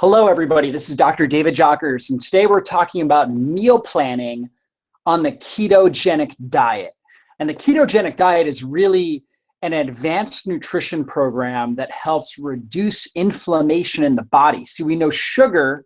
Hello, everybody. This is Dr. David Jockers, and today we're talking about meal planning on the ketogenic diet. And the ketogenic diet is really an advanced nutrition program that helps reduce inflammation in the body. See, we know sugar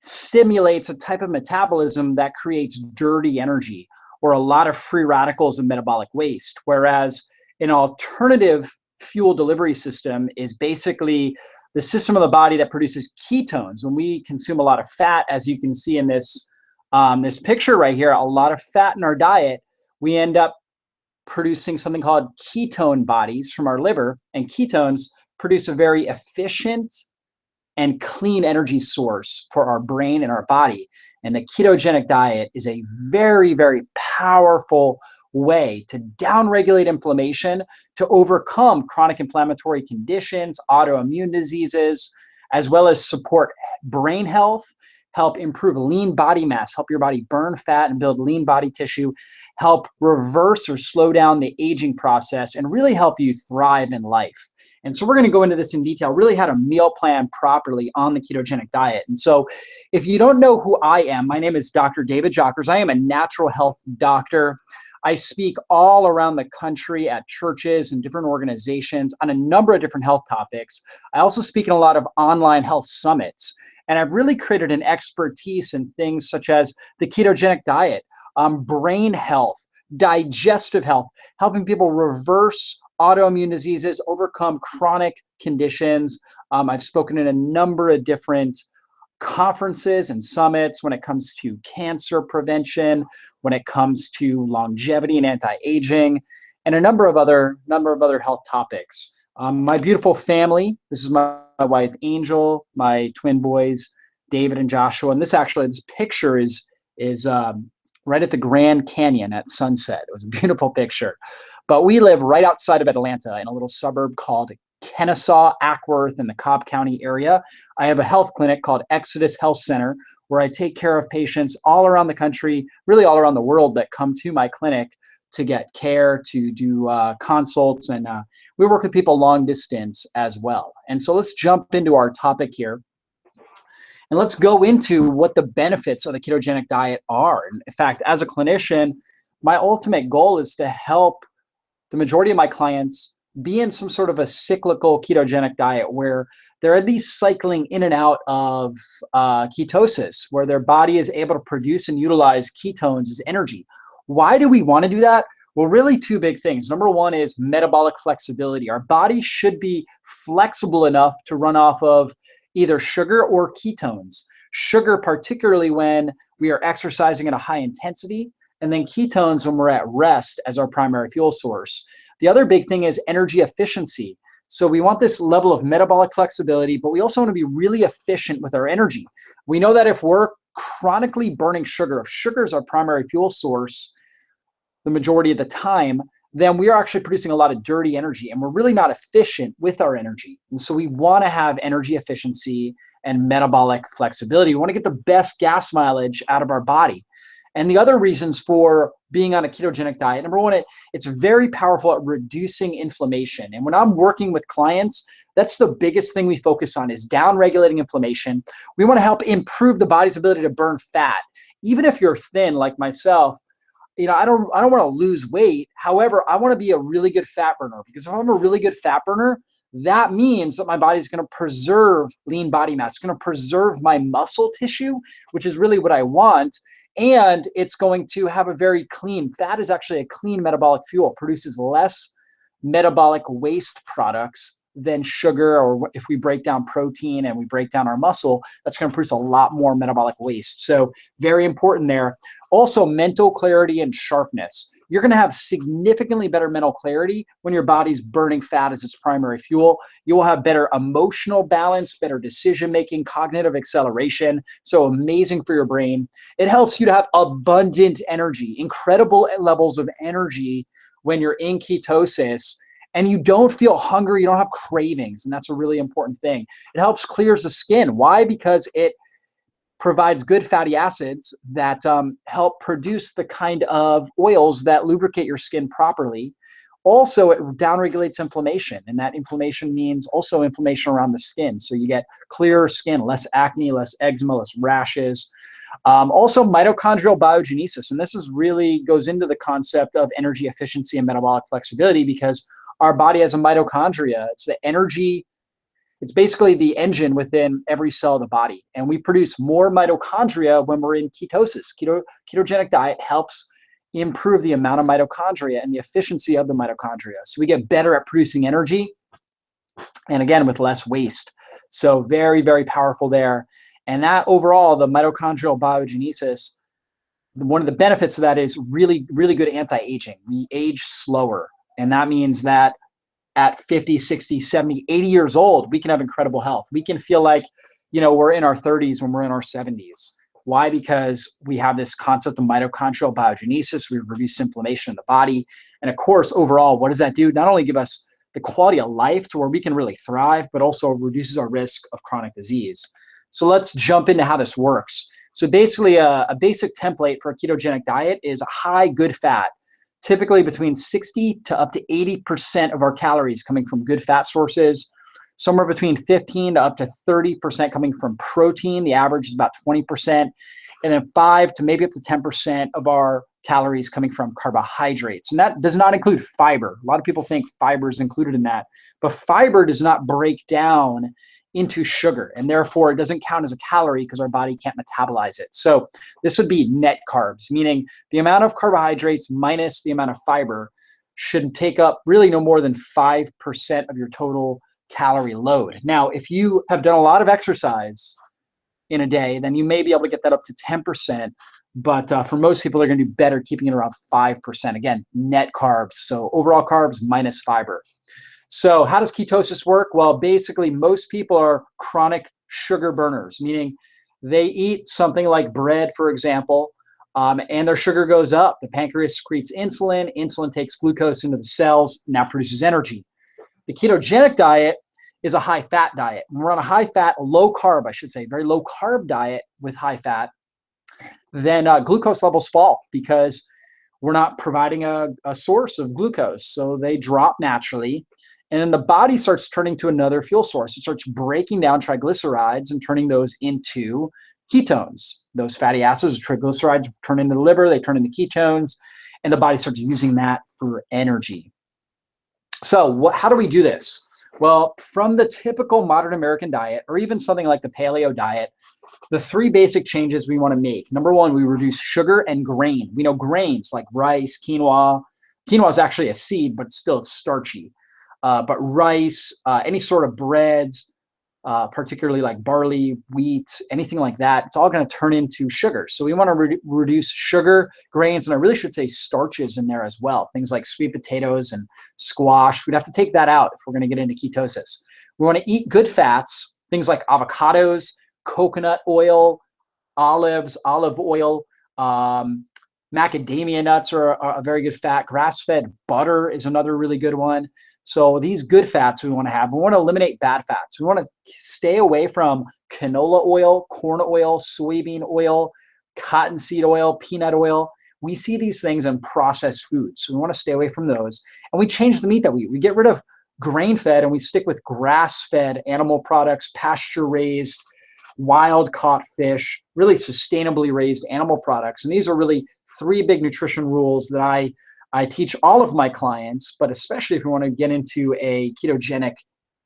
stimulates a type of metabolism that creates dirty energy or a lot of free radicals and metabolic waste, whereas an alternative fuel delivery system is basically the system of the body that produces ketones. When we consume a lot of fat, as you can see in this picture right here, a lot of fat in our diet, we end up producing something called ketone bodies from our liver, and ketones produce a very efficient and clean energy source for our brain and our body. And the ketogenic diet is a very, very powerful way to downregulate inflammation, to overcome chronic inflammatory conditions, autoimmune diseases, as well as support brain health, help improve lean body mass, help your body burn fat and build lean body tissue, help reverse or slow down the aging process, and really help you thrive in life. And so we're going to go into this in detail, really how to meal plan properly on the ketogenic diet. And so if you don't know who I am, my name is Dr. David Jockers. I am a natural health doctor. I speak all around the country at churches and different organizations on a number of different health topics. I also speak in a lot of online health summits. And I've really created an expertise in things such as the ketogenic diet, brain health, digestive health, helping people reverse autoimmune diseases, overcome chronic conditions. I've spoken in a number of different conferences and summits when it comes to cancer prevention, when it comes to longevity and anti-aging, and a number of other health topics. My beautiful family, this is my wife Angel, my twin boys David and Joshua, and this picture is right at the Grand Canyon at sunset. It was a beautiful picture. But we live right outside of Atlanta in a little suburb called Kennesaw, Ackworth in the Cobb County area. I have a health clinic called Exodus Health Center where I take care of patients all around the country, really all around the world, that come to my clinic to get care, to do consults, and we work with people long distance as well. And so let's jump into our topic here. And let's go into what the benefits of the ketogenic diet are. And in fact, as a clinician, my ultimate goal is to help the majority of my clients be in some sort of a cyclical ketogenic diet where they're at least cycling in and out of ketosis, where their body is able to produce and utilize ketones as energy. Why do we want to do that? Well, really two big things. Number one is metabolic flexibility. Our body should be flexible enough to run off of either sugar or ketones. Sugar, particularly when we are exercising at a high intensity, and then ketones when we're at rest as our primary fuel source. The other big thing is energy efficiency. So we want this level of metabolic flexibility, but we also want to be really efficient with our energy. We know that if we're chronically burning sugar, if sugar is our primary fuel source the majority of the time, then we are actually producing a lot of dirty energy, and we're really not efficient with our energy. And so we want to have energy efficiency and metabolic flexibility. We want to get the best gas mileage out of our body. And the other reasons for being on a ketogenic diet, number one, it's very powerful at reducing inflammation. And when I'm working with clients, that's the biggest thing we focus on, is down-regulating inflammation. We want to help improve the body's ability to burn fat. Even if you're thin like myself, I don't want to lose weight. However, I want to be a really good fat burner, because if I'm a really good fat burner, that means that my body is going to preserve lean body mass. It's going to preserve my muscle tissue, which is really what I want. And it's going to have a very clean, fat is actually a clean metabolic fuel, produces less metabolic waste products than sugar, or if we break down protein and we break down our muscle, that's going to produce a lot more metabolic waste. So very important there. Also, mental clarity and sharpness. You're going to have significantly better mental clarity when your body's burning fat as its primary fuel. You will have better emotional balance, better decision-making, cognitive acceleration. So amazing for your brain. It helps you to have abundant energy, incredible levels of energy when you're in ketosis, and you don't feel hungry, you don't have cravings, and that's a really important thing. It helps clears the skin. Why? Because it provides good fatty acids that help produce the kind of oils that lubricate your skin properly, Also, it downregulates inflammation, and that inflammation means also inflammation around the skin. So you get clearer skin, less acne, less eczema, less rashes. Also, mitochondrial biogenesis, and this is really goes into the concept of energy efficiency and metabolic flexibility because our body has a mitochondria. It's the energy. It's basically the engine within every cell of the body, and we produce more mitochondria when we're in ketosis. Ketogenic diet helps improve the amount of mitochondria and the efficiency of the mitochondria. So we get better at producing energy, and again, with less waste. So very, very powerful there. And that overall, the mitochondrial biogenesis, one of the benefits of that is really, really good anti-aging. We age slower. And that means that at 50, 60, 70, 80 years old, we can have incredible health. We can feel like, we're in our 30s when we're in our 70s. Why? Because we have this concept of mitochondrial biogenesis. We've reduced inflammation in the body. And of course, overall, what does that do? Not only give us the quality of life to where we can really thrive, but also reduces our risk of chronic disease. So let's jump into how this works. So basically, a basic template for a ketogenic diet is a high good fat, typically between 60 to up to 80% of our calories coming from good fat sources, somewhere between 15 to up to 30% coming from protein. The average is about 20%. And then 5 to maybe up to 10% of our calories coming from carbohydrates. And that does not include fiber. A lot of people think fiber is included in that, but fiber does not break down into sugar, and therefore it doesn't count as a calorie because our body can't metabolize it. So this would be net carbs, meaning the amount of carbohydrates minus the amount of fiber should take up really no more than 5% of your total calorie load. Now, if you have done a lot of exercise in a day, then you may be able to get that up to 10%. But for most people, they're going to do better keeping it around 5%. Again, net carbs. So overall carbs minus fiber. So how does ketosis work? Well, basically, most people are chronic sugar burners, meaning they eat something like bread, for example, and their sugar goes up. The pancreas secretes insulin. Insulin takes glucose into the cells, now produces energy. The ketogenic diet is a high-fat diet. When we're on a high-fat, low-carb, I should say, very low-carb diet with high fat, then glucose levels fall because we're not providing a source of glucose. So they drop naturally. And then the body starts turning to another fuel source. It starts breaking down triglycerides and turning those into ketones. Those fatty acids, triglycerides, turn into the liver, they turn into ketones, and the body starts using that for energy. So how do we do this? Well, from the typical modern American diet, or even something like the paleo diet, the 3 basic changes we want to make. Number 1, we reduce sugar and grain. We know grains like rice, quinoa. Quinoa is actually a seed, but still it's starchy. But rice, any sort of breads, particularly like barley, wheat, anything like that, it's all going to turn into sugar. So we want to reduce sugar, grains, and I really should say starches in there as well. Things like sweet potatoes and squash. We'd have to take that out if we're going to get into ketosis. We want to eat good fats, things like avocados, coconut oil, olives, olive oil, macadamia nuts are a very good fat. Grass-fed butter is another really good one. So these good fats we want to have. We want to eliminate bad fats. We want to stay away from canola oil, corn oil, soybean oil, cottonseed oil, peanut oil. We see these things in processed foods. So we want to stay away from those. And we change the meat that we eat. We get rid of grain-fed and we stick with grass-fed animal products, pasture-raised, wild-caught fish, really sustainably raised animal products. And these are really 3 big nutrition rules that I teach all of my clients, but especially if you want to get into a ketogenic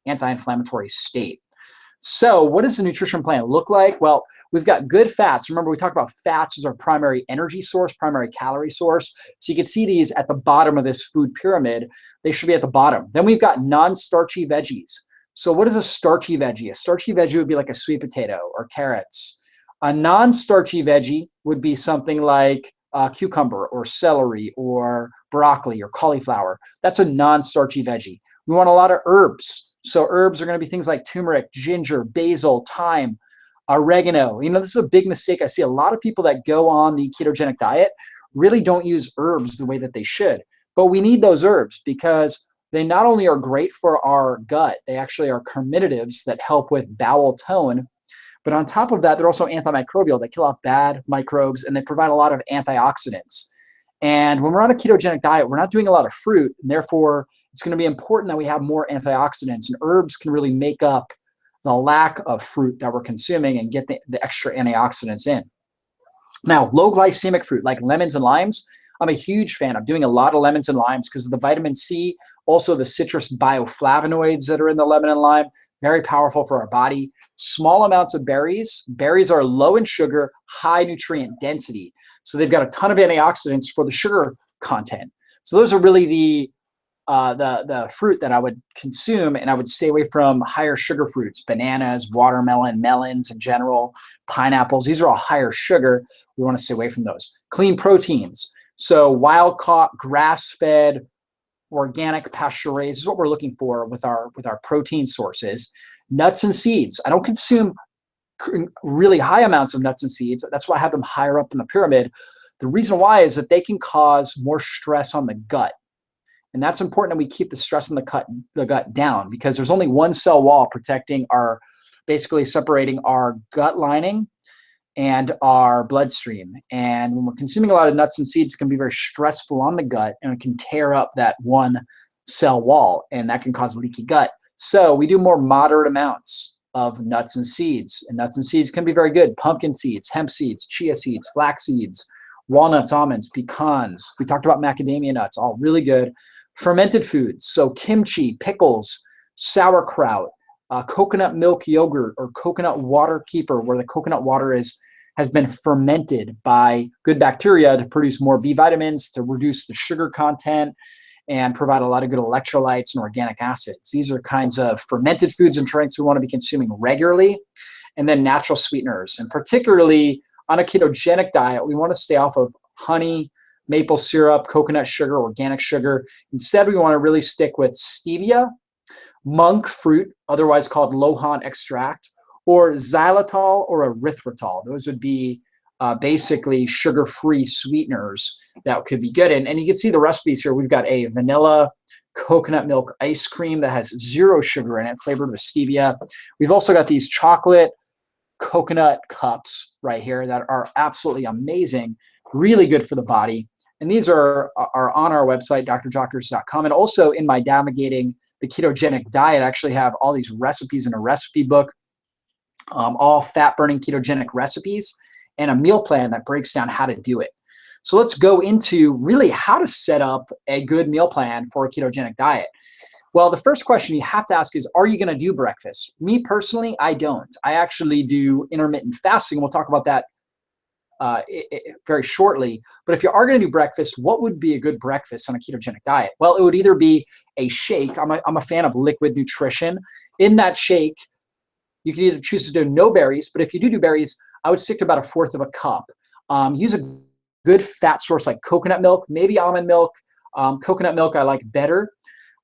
anti-inflammatory state. So what does the nutrition plan look like? Well, we've got good fats. Remember, we talked about fats as our primary energy source, primary calorie source. So you can see these at the bottom of this food pyramid. They should be at the bottom. Then we've got non-starchy veggies. So what is a starchy veggie? A starchy veggie would be like a sweet potato or carrots. A non-starchy veggie would be something like cucumber or celery or broccoli or cauliflower. That's a non-starchy veggie. We want a lot of herbs. So herbs are going to be things like turmeric, ginger, basil, thyme, oregano. This is a big mistake. I see a lot of people that go on the ketogenic diet really don't use herbs the way that they should. But we need those herbs because they not only are great for our gut, they actually are carminatives that help with bowel tone. But on top of that, they're also antimicrobial. They kill off bad microbes and they provide a lot of antioxidants. And when we're on a ketogenic diet, we're not doing a lot of fruit, and therefore it's going to be important that we have more antioxidants, and herbs can really make up the lack of fruit that we're consuming and get the extra antioxidants in. Now, low glycemic fruit like lemons and limes, I'm a huge fan of doing a lot of lemons and limes because of the vitamin C, also the citrus bioflavonoids that are in the lemon and lime, very powerful for our body. Small amounts of berries. Berries are low in sugar, high nutrient density. So they've got a ton of antioxidants for the sugar content. So those are really the fruit that I would consume, and I would stay away from higher sugar fruits, bananas, watermelon, melons in general, pineapples. These are all higher sugar. We want to stay away from those. Clean proteins. So wild caught, grass-fed, organic, pasture-raised is what we're looking for with our protein sources. Nuts and seeds. I don't consume really high amounts of nuts and seeds. That's why I have them higher up in the pyramid. The reason why is that they can cause more stress on the gut. And that's important that we keep the stress in the gut down, because there's only one cell wall protecting basically separating our gut lining and our bloodstream. And when we're consuming a lot of nuts and seeds, it can be very stressful on the gut, and it can tear up that one cell wall, and that can cause leaky gut. So we do more moderate amounts of nuts and seeds, and nuts and seeds can be very good. Pumpkin seeds, hemp seeds, chia seeds, flax seeds, walnuts, almonds, pecans. We talked about macadamia nuts, all really good. Fermented foods, so kimchi, pickles, sauerkraut, coconut milk yogurt, or coconut water kefir, where the coconut water has been fermented by good bacteria to produce more B vitamins, to reduce the sugar content, and provide a lot of good electrolytes and organic acids. These are kinds of fermented foods and drinks we want to be consuming regularly. And then natural sweeteners, and particularly on a ketogenic diet, we want to stay off of honey, maple syrup, coconut sugar, organic sugar. Instead, we want to really stick with stevia, monk fruit, otherwise called lohan extract, or xylitol or erythritol. Those would be basically sugar-free sweeteners that could be good. And you can see the recipes here. We've got a vanilla coconut milk ice cream that has 0 sugar in it, flavored with stevia. We've also got these chocolate coconut cups right here that are absolutely amazing, really good for the body. And these are on our website, drjockers.com. And also in my Navigating the Ketogenic Diet, I actually have all these recipes in a recipe book, all fat-burning ketogenic recipes, and a meal plan that breaks down how to do it. So let's go into really how to set up a good meal plan for a ketogenic diet. Well, the first question you have to ask is, are you going to do breakfast? Me personally, I don't. I actually do intermittent fasting. We'll talk about that very shortly. But if you are going to do breakfast, what would be a good breakfast on a ketogenic diet? Well, it would either be a shake. I'm a fan of liquid nutrition. In that shake, you can either choose to do no berries, but if you do berries, I would stick to about 1/4 of a cup. Use a good fat source like coconut milk, maybe almond milk. Coconut milk I like better.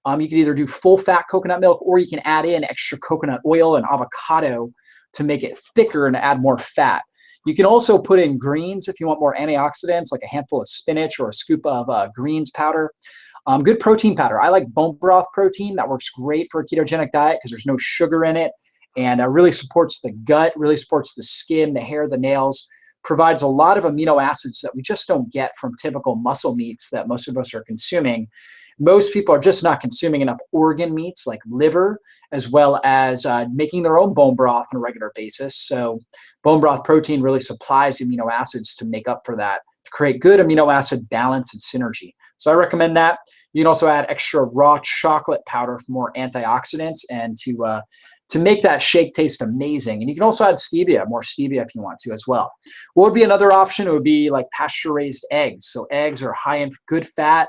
You can either do full fat coconut milk, or you can add in extra coconut oil and avocado to make it thicker and add more fat. You can also put in greens if you want more antioxidants, like a handful of spinach or a scoop of greens powder. Good protein powder. I like bone broth protein. That works great for a ketogenic diet because there's no sugar in it, and really supports the gut, really supports the skin, the hair, the nails, provides a lot of amino acids that we just don't get from typical muscle meats that most of us are consuming. Most people are just not consuming enough organ meats like liver, as well as making their own bone broth on a regular basis. So bone broth protein really supplies amino acids to make up for that, to create good amino acid balance and synergy. So I recommend that. You can also add extra raw chocolate powder for more antioxidants and to make that shake taste amazing. And you can also add stevia, more stevia if you want to as well. What would be another option? It would be like pasture-raised eggs. So eggs are high in good fat,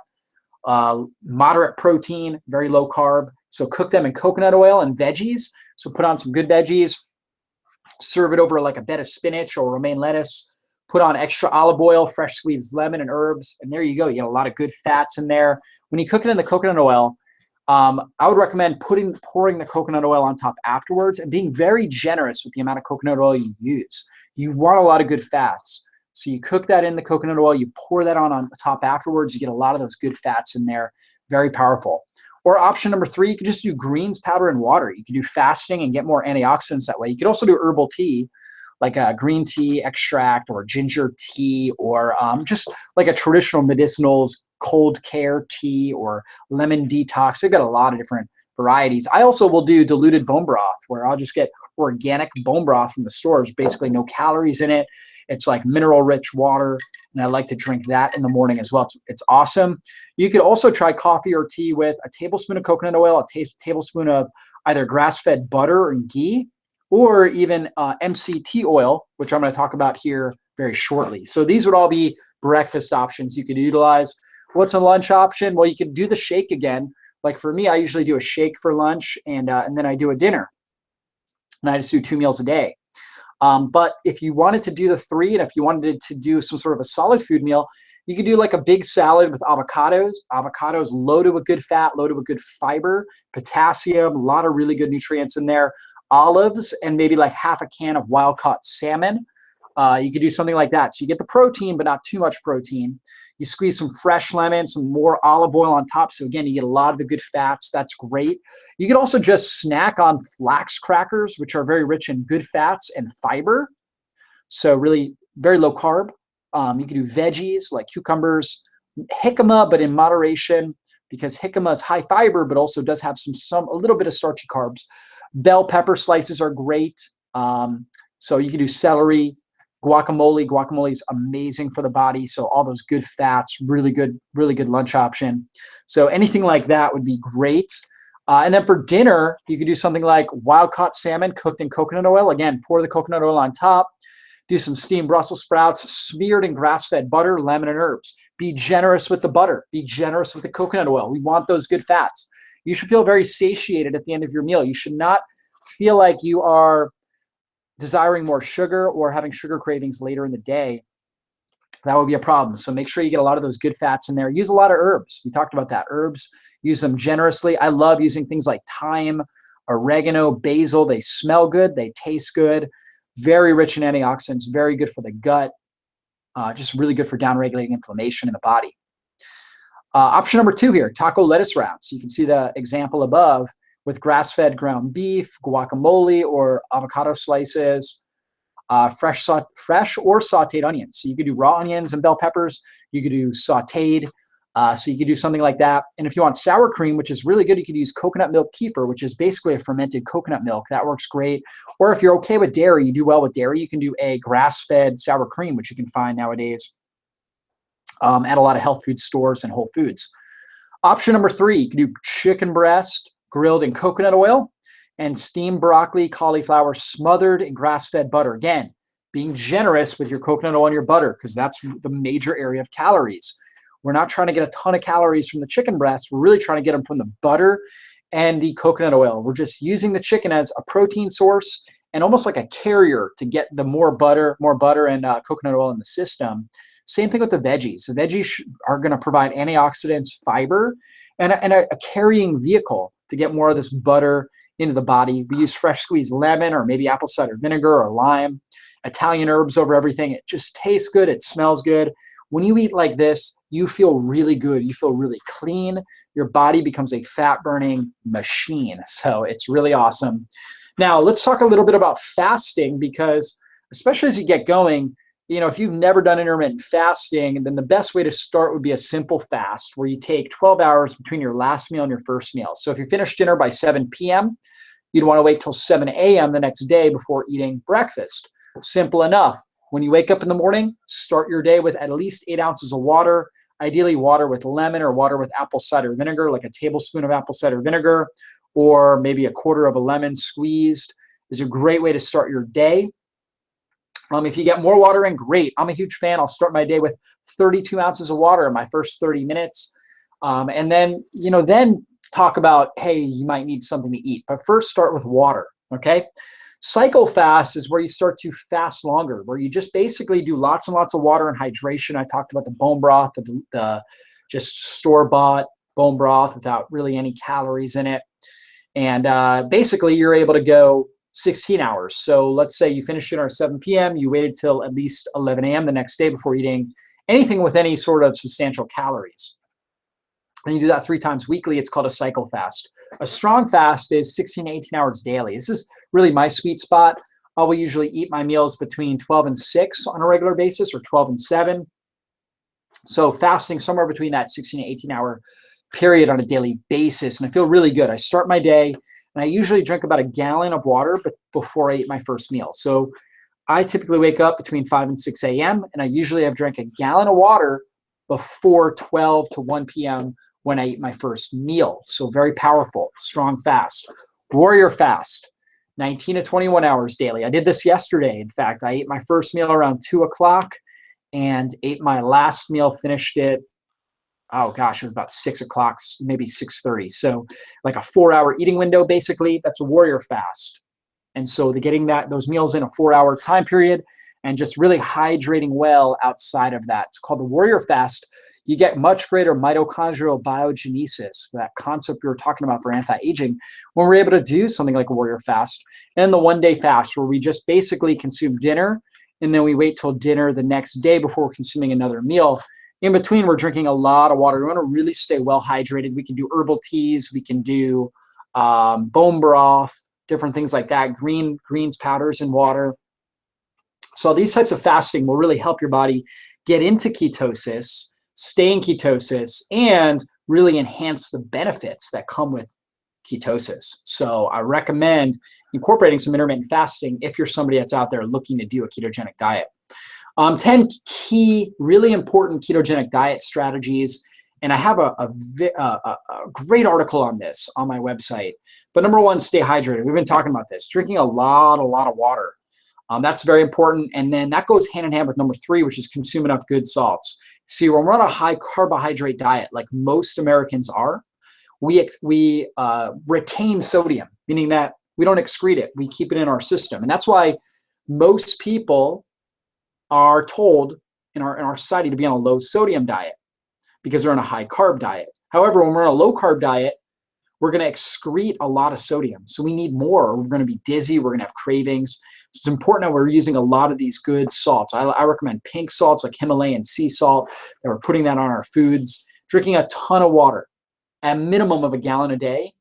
moderate protein, very low carb. So cook them in coconut oil and veggies. So put on some good veggies, serve it over like a bed of spinach or romaine lettuce, put on extra olive oil, fresh squeezed lemon and herbs, and there you go. You get a lot of good fats in there. When you cook it in the coconut oil, I would recommend pouring the coconut oil on top afterwards and being very generous with the amount of coconut oil you use. You want a lot of good fats. So you cook that in the coconut oil, you pour that on top afterwards, you get a lot of those good fats in there, very powerful. Or option number 3, you can just do greens powder and water. You can do fasting and get more antioxidants that way. You could also do herbal tea, like a green tea extract or ginger tea, or just like a traditional medicinals cold care tea or lemon detox. They've got a lot of different varieties. I also will do diluted bone broth, where I'll just get organic bone broth from the stores, basically no calories in it. It's like mineral rich water, and I like to drink that in the morning as well. It's awesome. You could also try coffee or tea with a tablespoon of coconut oil, a tablespoon of either grass-fed butter and ghee, or even MCT oil, which I'm going to talk about here very shortly. So these would all be breakfast options you could utilize. What's a lunch option? Well, you could do the shake again. Like for me, I usually do a shake for lunch, and then I do a dinner. And I just do 2 meals a day. But if you wanted to do the 3, and if you wanted to do some sort of a solid food meal, you could do like a big salad with avocados. Avocados loaded with good fat, loaded with good fiber, potassium, a lot of really good nutrients in there. Olives, and maybe like half a can of wild-caught salmon. You could do something like that. So you get the protein, but not too much protein. You squeeze some fresh lemon, some more olive oil on top. So again, you get a lot of the good fats. That's great. You could also just snack on flax crackers, which are very rich in good fats and fiber. So really very low carb. You can do veggies like cucumbers, jicama, but in moderation, because jicama is high fiber, but also does have a little bit of starchy carbs. Bell pepper slices are great. So you can do celery, guacamole. Guacamole is amazing for the body. So all those good fats, really good lunch option. So anything like that would be great. And then for dinner, you could do something like wild-caught salmon cooked in coconut oil. Again, pour the coconut oil on top. Do some steamed Brussels sprouts smeared in grass-fed butter, lemon, and herbs. Be generous with the butter. Be generous with the coconut oil. We want those good fats. You should feel very satiated at the end of your meal. You should not feel like you are desiring more sugar or having sugar cravings later in the day. That would be a problem. So make sure you get a lot of those good fats in there. Use a lot of herbs. We talked about that. Herbs, use them generously. I love using things like thyme, oregano, basil. They smell good. They taste good. Very rich in antioxidants. Very good for the gut. Just really good for downregulating inflammation in the body. Option number 2 here, taco lettuce wraps. You can see the example above with grass-fed ground beef, guacamole, or avocado slices, fresh or sauteed onions. So you could do raw onions and bell peppers. You could do sauteed. So you could do something like that. And if you want sour cream, which is really good, you could use coconut milk kefir, which is basically a fermented coconut milk. That works great. Or if you're okay with dairy, you do well with dairy, you can do a grass-fed sour cream, which you can find nowadays at a lot of health food stores and Whole Foods. Option number 3, you can do chicken breast grilled in coconut oil and steamed broccoli, cauliflower smothered in grass-fed butter. Again, being generous with your coconut oil and your butter, because that's the major area of calories. We're not trying to get a ton of calories from the chicken breast. We're really trying to get them from the butter and the coconut oil. We're just using the chicken as a protein source and almost like a carrier to get the more butter and coconut oil in the system. Same thing with the veggies. The veggies are going to provide antioxidants, fiber, and a carrying vehicle to get more of this butter into the body. We use fresh squeezed lemon or maybe apple cider vinegar or lime, Italian herbs over everything. It just tastes good. It smells good. When you eat like this, you feel really good. You feel really clean. Your body becomes a fat-burning machine. So it's really awesome. Now, let's talk a little bit about fasting, because especially as you get going, if you've never done intermittent fasting, then the best way to start would be a simple fast where you take 12 hours between your last meal and your first meal. So if you finish dinner by 7 p.m., you'd want to wait till 7 a.m. the next day before eating breakfast. Simple enough. When you wake up in the morning, start your day with at least 8 ounces of water, ideally water with lemon or water with apple cider vinegar, like a tablespoon of apple cider vinegar, or maybe a quarter of a lemon squeezed is a great way to start your day. If you get more water in, great. I'm a huge fan. I'll start my day with 32 ounces of water in my first 30 minutes. And then talk about, hey, you might need something to eat. But first, start with water, okay? Cycle fast is where you start to fast longer, where you just basically do lots and lots of water and hydration. I talked about the bone broth, the just store-bought bone broth without really any calories in it. And basically, you're able to go 16 hours. So let's say you finished dinner at 7 p.m., you waited till at least 11 a.m. the next day before eating anything with any sort of substantial calories. And you do that 3 times weekly. It's called a cycle fast. A strong fast is 16 to 18 hours daily. This is really my sweet spot. I will usually eat my meals between 12 and 6 on a regular basis, or 12 and 7. So fasting somewhere between that 16 to 18 hour period on a daily basis. And I feel really good. I start my day and I usually drink about a gallon of water before I eat my first meal. So I typically wake up between 5 and 6 a.m. and I usually have drank a gallon of water before 12 to 1 p.m. when I eat my first meal. So very powerful, strong fast. Warrior fast, 19 to 21 hours daily. I did this yesterday. In fact, I ate my first meal around 2 o'clock and ate my last meal, finished it, oh gosh, it was about 6 o'clock, maybe 6:30. So like a 4-hour eating window, basically. That's a warrior fast. And so getting those meals in a 4-hour time period and just really hydrating well outside of that. It's called the warrior fast. You get much greater mitochondrial biogenesis, that concept we were talking about for anti-aging, when we're able to do something like a warrior fast and the 1-day fast, where we just basically consume dinner and then we wait till dinner the next day before we're consuming another meal. In between, we're drinking a lot of water. We want to really stay well hydrated. We can do herbal teas. We can do bone broth, different things like that, greens powders in water. So these types of fasting will really help your body get into ketosis, stay in ketosis, and really enhance the benefits that come with ketosis. So I recommend incorporating some intermittent fasting if you're somebody that's out there looking to do a ketogenic diet. 10 key, really important ketogenic diet strategies. And I have a great article on this on my website. But number one, stay hydrated. We've been talking about this, drinking a lot of water. That's very important. And then that goes hand in hand with number 3, which is consume enough good salts. See, when we're on a high carbohydrate diet, like most Americans are, we retain sodium, meaning that we don't excrete it. We keep it in our system. And that's why most people are told in our society to be on a low sodium diet because they're on a high carb diet. However, when we're on a low carb diet, we're going to excrete a lot of sodium. So we need more. We're going to be dizzy. We're going to have cravings. So it's important that we're using a lot of these good salts. I recommend pink salts like Himalayan sea salt, that we're putting that on our foods. Drinking a ton of water, at a minimum of a gallon a day.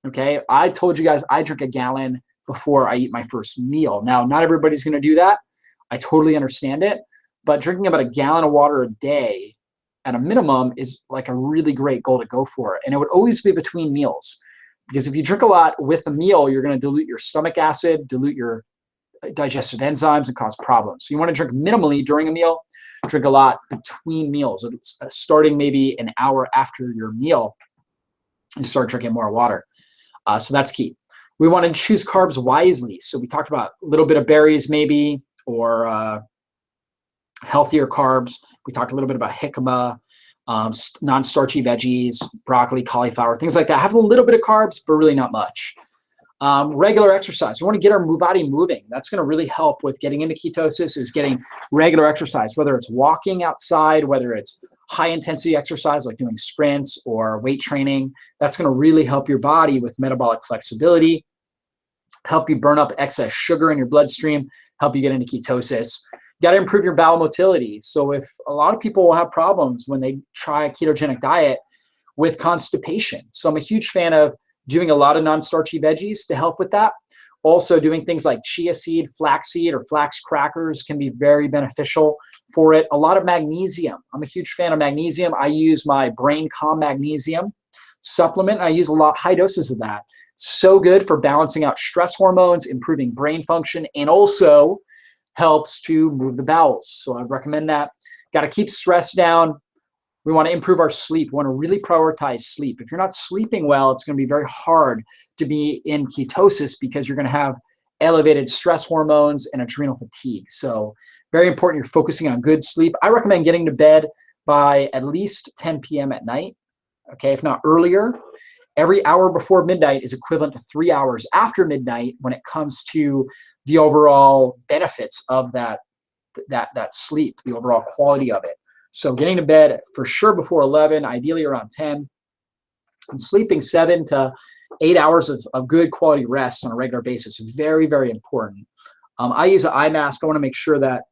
Okay, I told you guys I drink a gallon before I eat my first meal. Now, not everybody's going to do that. I totally understand it. But drinking about a gallon of water a day at a minimum is like a really great goal to go for. And it would always be between meals. Because if you drink a lot with a meal, you're going to dilute your stomach acid, dilute your digestive enzymes, and cause problems. So you want to drink minimally during a meal, drink a lot between meals, starting maybe an hour after your meal, and start drinking more water. So that's key. We want to choose carbs wisely. So we talked about a little bit of berries maybe, or healthier carbs. We talked a little bit about jicama, non-starchy veggies, broccoli, cauliflower, things like that. Have a little bit of carbs, but really not much. Regular exercise. We want to get our body moving. That's going to really help with getting into ketosis, is getting regular exercise, whether it's walking outside, whether it's high intensity exercise like doing sprints or weight training. That's going to really help your body with metabolic flexibility, help you burn up excess sugar in your bloodstream, help you get into ketosis. You got to improve your bowel motility. So if a lot of people will have problems when they try a ketogenic diet with constipation. So I'm a huge fan of doing a lot of non-starchy veggies to help with that. Also doing things like chia seed, flaxseed, or flax crackers can be very beneficial for it. A lot of magnesium. I'm a huge fan of magnesium. I use my Brain Calm Magnesium supplement. I use a lot, high doses of that. So good for balancing out stress hormones, improving brain function, and also helps to move the bowels. So I recommend that. Got to keep stress down. We want to improve our sleep. We want to really prioritize sleep. If you're not sleeping well, it's going to be very hard to be in ketosis because you're going to have elevated stress hormones and adrenal fatigue. So very important you're focusing on good sleep. I recommend getting to bed by at least 10 p.m. at night, okay, if not earlier. Every hour before midnight is equivalent to 3 hours after midnight when it comes to the overall benefits of that sleep, the overall quality of it. So getting to bed for sure before 11, ideally around 10, and sleeping 7 to 8 hours of good quality rest on a regular basis. Very, very important. I use an eye mask. I want to make sure that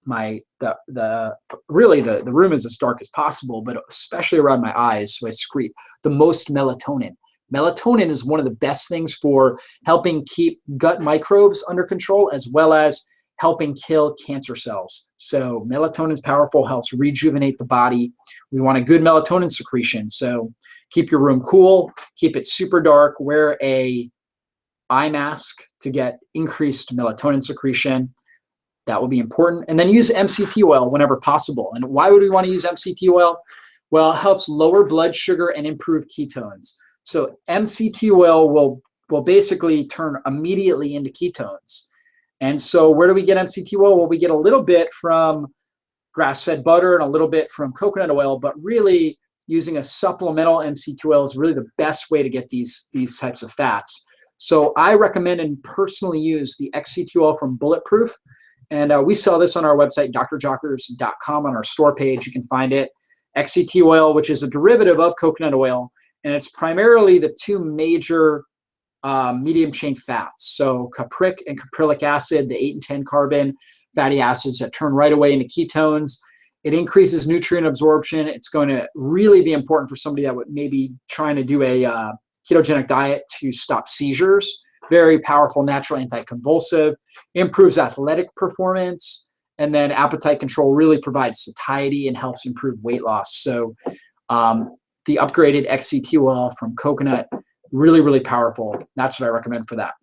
the room is as dark as possible, but especially around my eyes, so I secrete the most melatonin. Melatonin is one of the best things for helping keep gut microbes under control, as well as helping kill cancer cells. So melatonin is powerful, helps rejuvenate the body. We want a good melatonin secretion. So keep your room cool, keep it super dark, wear a eye mask to get increased melatonin secretion. That will be important. And then use MCT oil whenever possible. And why would we want to use MCT oil? Well, it helps lower blood sugar and improve ketones. So MCT oil will basically turn immediately into ketones. And so where do we get MCT oil? Well, we get a little bit from grass-fed butter and a little bit from coconut oil, but really using a supplemental MCT oil is really the best way to get these types of fats. So I recommend and personally use the XCT oil from Bulletproof. And we sell this on our website, drjockers.com. On our store page, you can find it. XCT oil, which is a derivative of coconut oil, and it's primarily the two major medium chain fats. So capric and caprylic acid, the 8 and 10 carbon fatty acids that turn right away into ketones. It increases nutrient absorption. It's going to really be important for somebody that would maybe trying to do a ketogenic diet to stop seizures. Very powerful natural anticonvulsive, improves athletic performance, and then appetite control, really provides satiety and helps improve weight loss. So the upgraded XCT oil from coconut, really, really powerful. That's what I recommend for that.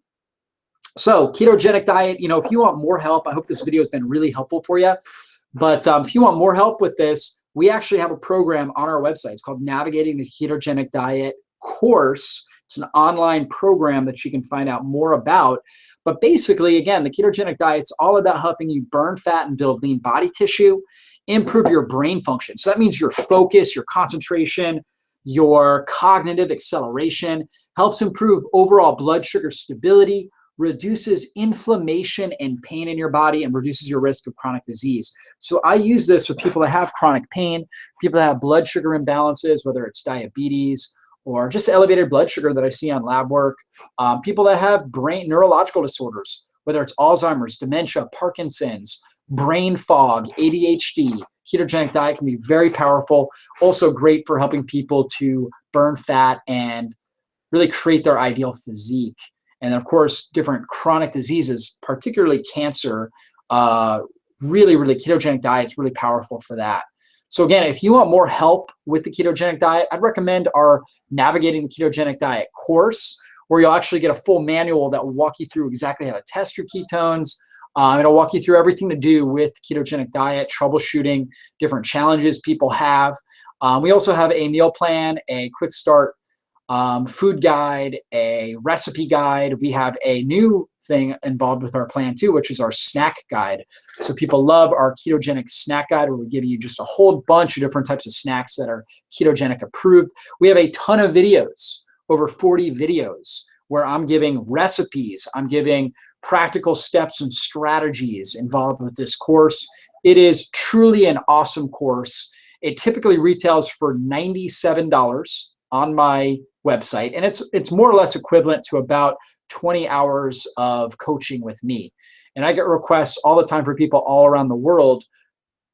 So ketogenic diet, if you want more help, I hope this video has been really helpful for you. But if you want more help with this, we actually have a program on our website. It's called Navigating the Ketogenic Diet course. It's an online program that you can find out more about. But basically, again, the ketogenic diet's all about helping you burn fat and build lean body tissue, improve your brain function. So that means your focus, your concentration, your cognitive acceleration, helps improve overall blood sugar stability, reduces inflammation and pain in your body, and reduces your risk of chronic disease. So I use this for people that have chronic pain, people that have blood sugar imbalances, whether it's diabetes or just elevated blood sugar that I see on lab work, people that have brain neurological disorders, whether it's Alzheimer's, dementia, Parkinson's, brain fog, ADHD. Ketogenic diet can be very powerful. Also great for helping people to burn fat and really create their ideal physique. And of course, different chronic diseases, particularly cancer, really, ketogenic diet is really powerful for that. So again, if you want more help with the ketogenic diet, I'd recommend our Navigating the Ketogenic Diet course, where you'll actually get a full manual that will walk you through exactly how to test your ketones. It'll walk you through everything to do with ketogenic diet, troubleshooting different challenges people have. We also have a meal plan, a quick start food guide, a recipe guide. We have a new thing involved with our plan too, which is our snack guide. So people love our ketogenic snack guide, where we give you just a whole bunch of different types of snacks that are ketogenic approved. We have a ton of videos, over 40 videos, where I'm giving recipes, I'm giving practical steps and strategies involved with this course. It is truly an awesome course. It typically retails for $97 on my website, and it's more or less equivalent to about 20 hours of coaching with me. And I get requests all the time for people all around the world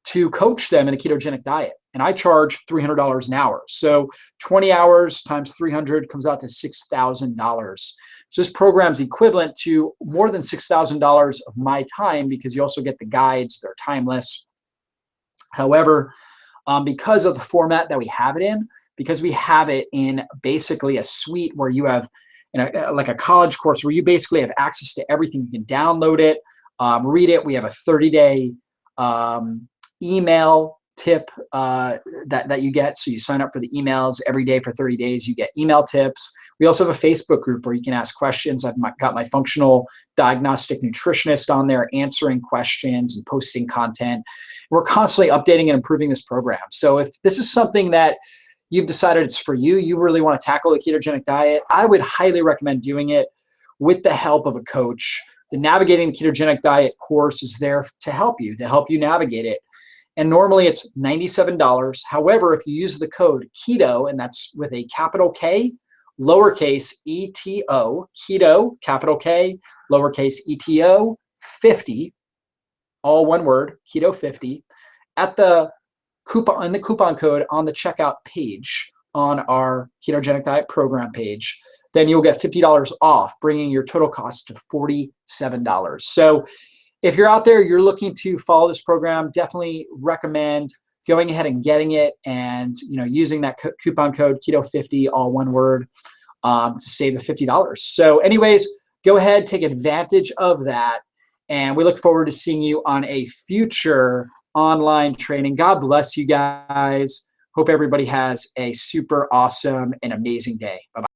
to coach them in a ketogenic diet. And I charge $300 an hour. So 20 hours times 300 comes out to $6,000. So this program's equivalent to more than $6,000 of my time, because you also get the guides, they're timeless. However, because of the format that we have it in, because we have it in basically a suite where you have like a college course where you basically have access to everything. You can download it, read it. We have a 30-day email tip that you get. So you sign up for the emails every day for 30 days. You get email tips. We also have a Facebook group where you can ask questions. I've got my functional diagnostic nutritionist on there answering questions and posting content. We're constantly updating and improving this program. So if this is something that you've decided it's for you, you really want to tackle the ketogenic diet, I would highly recommend doing it with the help of a coach. The Navigating the Ketogenic Diet course is there to help you navigate it. And normally it's $97. However, if you use the code KETO, and that's with a capital K, lowercase ETO, KETO, capital K, lowercase ETO, 50, all one word, KETO 50, at the coupon, in the coupon code on the checkout page, on our ketogenic diet program page, then you'll get $50 off, bringing your total cost to $47. So if you're out there, you're looking to follow this program, definitely recommend going ahead and getting it, and using that coupon code keto50, all one word, to save the $50. So anyways, go ahead, take advantage of that, and we look forward to seeing you on a future online training. God bless you guys. Hope everybody has a super awesome and amazing day. Bye-bye.